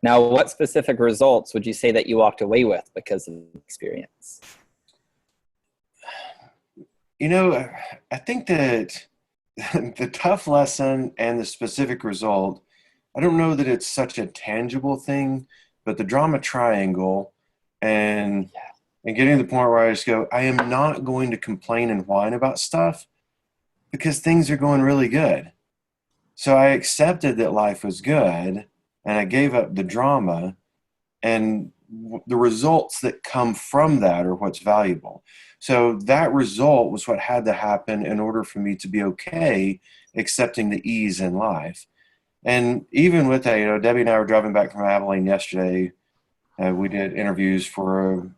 Now, what specific results would you say that you walked away with because of the experience? You know, I think that the tough lesson and the specific result, I don't know that it's such a tangible thing, but the drama triangle and and getting to the point where I just go, I am not going to complain and whine about stuff because things are going really good. So I accepted that life was good and I gave up the drama, and the results that come from that are what's valuable. So that result was what had to happen in order for me to be okay accepting the ease in life. And even with that, Debbie and I were driving back from Abilene yesterday. We did interviews for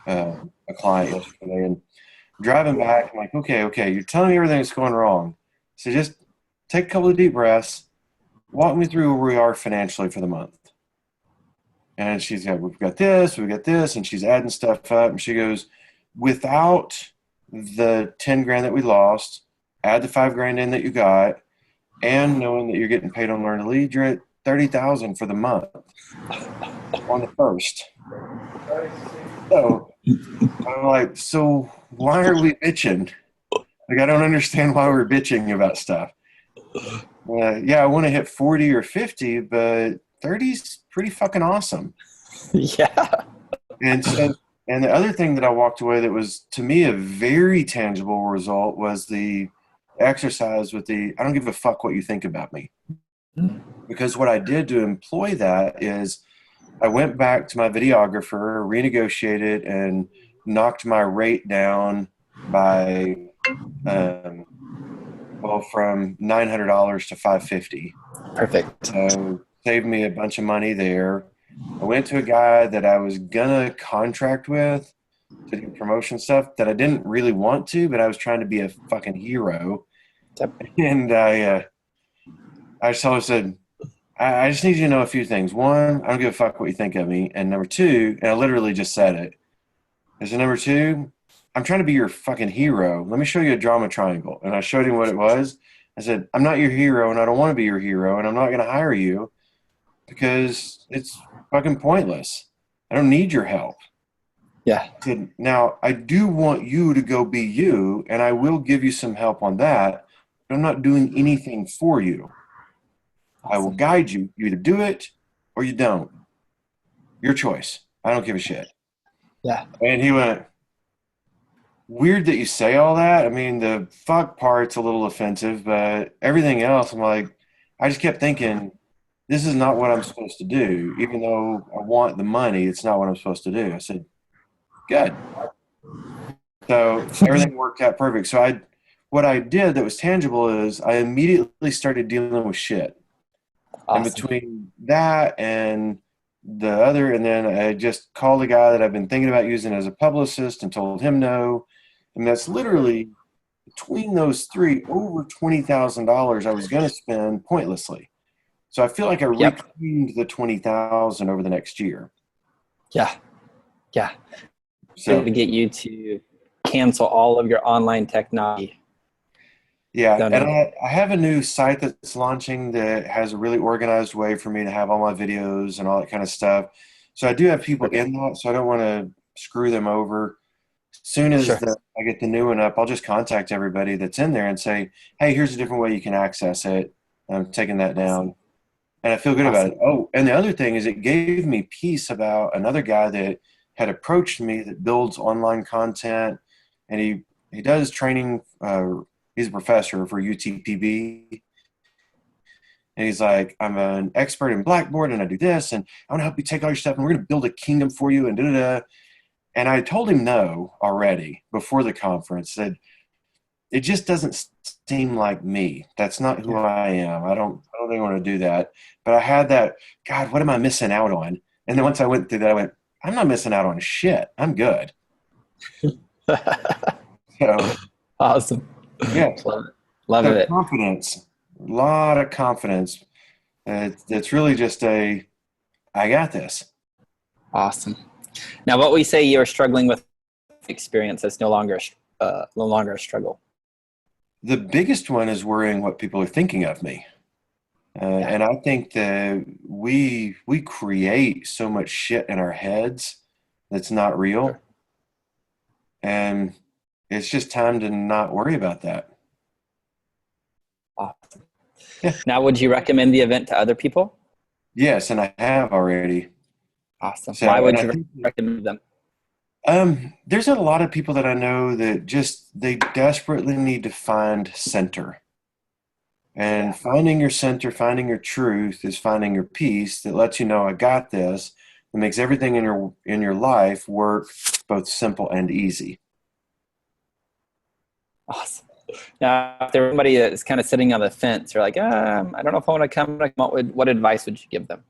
a client yesterday, and driving back, I'm like, okay, you're telling me everything's going wrong. So just take a couple of deep breaths, walk me through where we are financially for the month. And we've got this, and she's adding stuff up. And she goes, without the 10 grand that we lost, add the 5 grand in that you got, and knowing that you're getting paid on Learn to Lead, you're at 30,000 for the month on the first. So I'm like, so why are we bitching? Like, I don't understand why we're bitching about stuff. Yeah, I want to hit 40 or 50, but 30's pretty fucking awesome. Yeah. And so, and the other thing that I walked away that was to me a very tangible result was the exercise with the I don't give a fuck what you think about me. Because what I did to employ that is I went back to my videographer, renegotiated, and knocked my rate down by um, from $900 to $550. Perfect. So saved me a bunch of money there. I went to a guy that I was gonna contract with to do promotion stuff that I didn't really want to, but I was trying to be a fucking hero. Yep. And I just always said, I just need you to know a few things. One, I don't give a fuck what you think of me. And number two, and I literally just said it. I said, number two, I'm trying to be your fucking hero. Let me show you a drama triangle. And I showed him what it was. I said, I'm not your hero, and I don't want to be your hero, and I'm not going to hire you because it's fucking pointless. I don't need your help. Yeah. I said, now, I do want you to go be you, and I will give you some help on that, but I'm not doing anything for you. I will guide you. You either do it or you don't. Your choice. I don't give a shit. Yeah. And he went, weird that you say all that. I mean, the fuck part's a little offensive, but everything else, I'm like, I just kept thinking, this is not what I'm supposed to do. Even though I want the money, it's not what I'm supposed to do. I said, good. So everything worked out perfect. So what I did that was tangible is I immediately started dealing with shit. Awesome. And between that and the other, and then I just called a guy that I've been thinking about using as a publicist and told him no. And that's literally between those three, over $20,000 I was going to spend pointlessly. So I feel like I reclaimed the 20,000 over the next year. Yeah. Yeah. So to get you to cancel all of your online technology. Yeah, and I have a new site that's launching that has a really organized way for me to have all my videos and all that kind of stuff. So I do have people in that, so I don't want to screw them over. As soon as I get the new one up, I'll just contact everybody that's in there and say, hey, here's a different way you can access it. I'm taking that down. And I feel good about it. Oh, and the other thing is it gave me peace about another guy that had approached me that builds online content, and he does training. He's a professor for UTPB. And he's like, I'm an expert in Blackboard and I do this, and I want to help you take all your stuff and we're going to build a kingdom for you and da-da-da. And I told him no already before the conference. That it just doesn't seem like me. That's not who I am. I don't think I want to do that. But I had that, God, what am I missing out on? And then once I went through that, I went, I'm not missing out on shit. I'm good. So awesome. Yeah. Love it. Confidence. A lot of confidence. It's really just I got this. Awesome. Now, what we say you're struggling with experience that's no longer a struggle. The biggest one is worrying what people are thinking of me. Yeah. And I think that we create so much shit in our heads that's not Sure. real, and it's just time to not worry about that. Awesome. Yeah. Now, would you recommend the event to other people? Yes, and I have already. Awesome. So, Why and would I you think recommend them? there's a lot of people that I know that just they desperately need to find center. And Yeah. finding your center, finding your truth is finding your peace that lets you know I got this. It makes everything in your life work both simple and easy. Awesome. Now, if there's somebody that's kind of sitting on the fence, or like, I don't know if I want to come, what advice would you give them?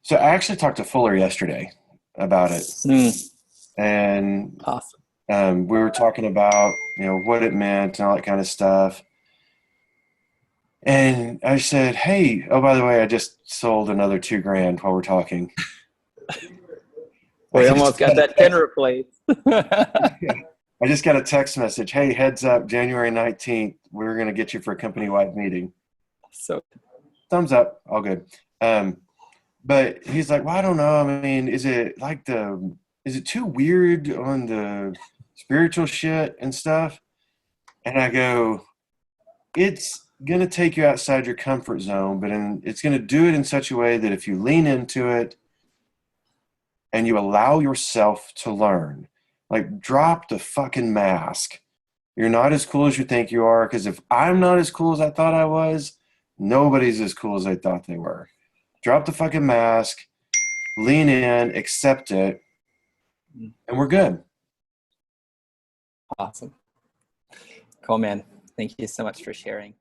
So I actually talked to Fuller yesterday about it, Mm, and awesome. we were talking about what it meant and all that kind of stuff. And I said, "Hey, oh by the way, I just sold another 2 grand while we're talking." I We just almost got got a that pin text. replaced. I just got a text message. Hey, heads up, January 19th, we're gonna get you for a company-wide meeting. So, Thumbs up, all good. Um, but he's like, well, I don't know. I mean, is it too weird on the spiritual shit and stuff? And I go, it's gonna take you outside your comfort zone, but it's gonna do it in such a way that if you lean into it and you allow yourself to learn, like drop the fucking mask. You're not as cool as you think you are, because if I'm not as cool as I thought I was, nobody's as cool as they thought they were. Drop the fucking mask, lean in, accept it, and we're good. awesome. Cool, man. Thank you so much for sharing.